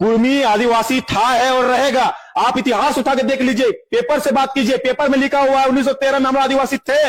कुर्मी आदिवासी था, है और रहेगा। आप इतिहास उठा के देख लीजिए, पेपर से बात कीजिए, पेपर में लिखा हुआ है 1913 में हम आदिवासी थे,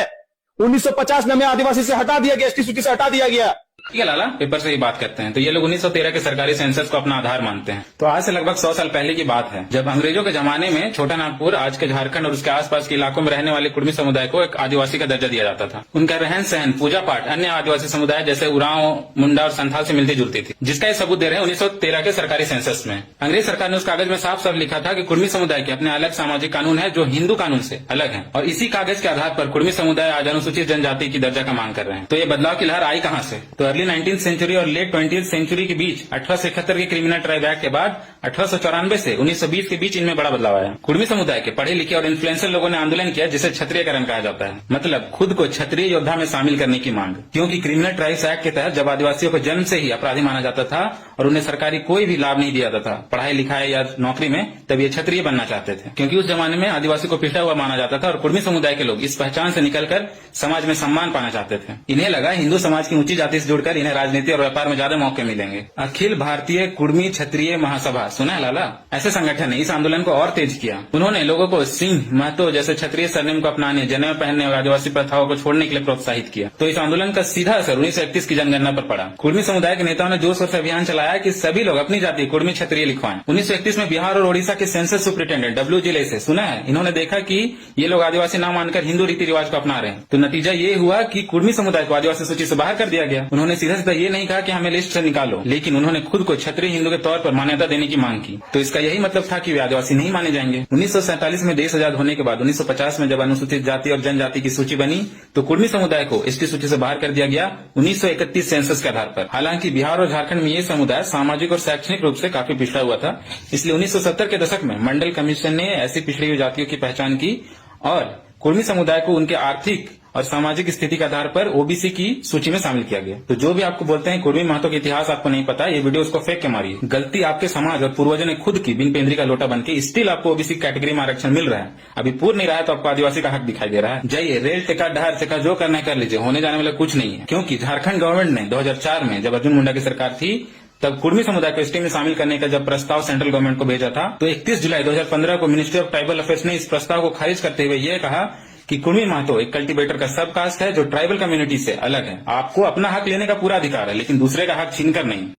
1950 में हमें आदिवासी से हटा दिया गया, एसटी सूची से हटा दिया गया। ठीक है लाला, पेपर से ही बात करते हैं। तो ये लोग 1913 के सरकारी सेंसस को अपना आधार मानते हैं। तो आज से लगभग 100 साल पहले की बात है, जब अंग्रेजों के जमाने में छोटा नागपुर, आज के झारखंड और उसके आसपास के इलाकों में रहने वाले कुर्मी समुदाय को एक आदिवासी का दर्जा दिया जाता था। उनका रहन सहन, पूजा पाठ अन्य आदिवासी समुदाय जैसे उरांव, मुंडा और संथाल से मिलती जुलती थी, जिसका ये सबूत दे रहे हैं 1913 के सरकारी सेंसस में। अंग्रेज सरकार ने उस कागज में साफ साफ लिखा था कि कुर्मी समुदाय के अपने अलग सामाजिक कानून है जो हिंदू कानून से अलग है, और इसी कागज के आधार पर कुर्मी समुदाय आज अनुसूचित जनजाति की दर्जा का मांग कर रहे हैं। तो ये बदलाव की लहर आई कहां से? तो अर्ली 19th सेंचुरी और लेट 20th सेंचुरी के बीच 1871 के क्रिमिनल ट्राइब एक्ट के बाद 1894 से 1920 के बीच इनमें बड़ा बदलाव आया। कुर्मी समुदाय के पढ़े लिखे और इन्फ्लुएंसर लोगों ने आंदोलन किया, जिसे क्षत्रियकरण कहा जाता है, मतलब खुद को क्षत्रिय योद्धा में शामिल करने की मांग। क्योंकि क्रिमिनल ट्राइब्स एक्ट के तहत जब आदिवासियों को जन्म से ही अपराधी माना जाता था और उन्हें सरकारी कोई भी लाभ नहीं दिया जाता था पढ़ाई लिखाई या नौकरी में, तब ये क्षत्रिय बनना चाहते थे। क्योंकि उस जमाने में आदिवासी को पिछड़ा हुआ माना जाता था और कुर्मी समुदाय के लोग इस पहचान से निकलकर समाज में सम्मान पाना चाहते थे। इन्हें लगा हिंदू समाज की ऊंची जाति से जुड़कर इन्हें राजनीति और व्यापार में ज्यादा मौके मिलेंगे। अखिल भारतीय कुर्मी क्षत्रिय महासभा, सुना है लाला? ऐसे संगठन ने इस आंदोलन को और तेज किया। उन्होंने लोगों को सिंह, महतो जैसे क्षत्रिय सरनेम को अपनाने, जनेऊ पहनने और आदिवासी प्रथाओं को छोड़ने के लिए प्रोत्साहित किया। तो इस आंदोलन का सीधा असर 1931 की जनगणना पर पड़ा। कुर्मी समुदाय के नेताओं ने जोर शोर से अभियान चलाया कि सभी लोग अपनी जाति कुर्मी क्षत्रिय लिखवाएं। 1931 में बिहार और ओडिशा के सेंसस सुपरिटेंडेंट WG लेसे, सुना है, इन्होंने देखा कि ये लोग आदिवासी नाम मानकर हिंदू रीति रिवाज को अपना रहे हैं। तो नतीजा ये हुआ कि कुर्मी समुदाय को आदिवासी सूची से बाहर कर दिया गया। उन्होंने सीधा सीधा ये नहीं कहा कि हमें लिस्ट से निकालो, लेकिन उन्होंने खुद को क्षत्रिय हिंदू के तौर पर मान्यता देने की मांग की। तो इसका यही मतलब था कि वे आदिवासी नहीं माने जाएंगे। 1947 में देश आजाद होने के बाद 1950 में जब अनुसूचित जाति और जनजाति की सूची बनी, तो कुर्मी समुदाय को एसटी सूची से बाहर कर दिया गया 1931 सेंसस के आधार पर। हालांकि बिहार और झारखंड में ये समुदाय सामाजिक और शैक्षणिक रूप से काफी पिछड़ा हुआ था, इसलिए 1970 के दशक में मंडल कमीशन ने ऐसी पिछड़ी हुई जातियों की पहचान की और कुर्मी समुदाय को उनके आर्थिक और सामाजिक स्थिति के आधार पर ओबीसी की सूची में शामिल किया गया। तो जो भी आपको बोलते हैं कुर्मी महतो का इतिहास आपको नहीं पता, ये वीडियो उसको फेंक के मारिए। गलती आपके समाज और पूर्वजों ने खुद की, बिन पेंद्री का लोटा बनके स्टिल आपको ओबीसी कैटेगरी में आरक्षण मिल रहा है। अभी पूर्ण नहीं रहा है तो आपको आदिवासी का हक दिखाई दे रहा है। जाइए रेल टिकट डहर से जो करना है कर लीजिए, होने जाने वाला कुछ नहीं है। क्योंकि झारखंड गवर्नमेंट ने 2004 में जब अर्जुन मुंडा की सरकार थी, तब कुर्मी समुदाय को एसटी में शामिल करने का जब प्रस्ताव सेंट्रल गवर्नमेंट को भेजा था, तो 31 जुलाई 2015 को मिनिस्ट्री ऑफ ट्राइबल अफेयर्स ने इस प्रस्ताव को खारिज करते हुए यह कहा कि कुर्मी महतो एक कल्टीवेटर का सब कास्ट है जो ट्राइबल कम्युनिटी से अलग है। आपको अपना हक लेने का पूरा अधिकार है, लेकिन दूसरे का हक छीनकर नहीं।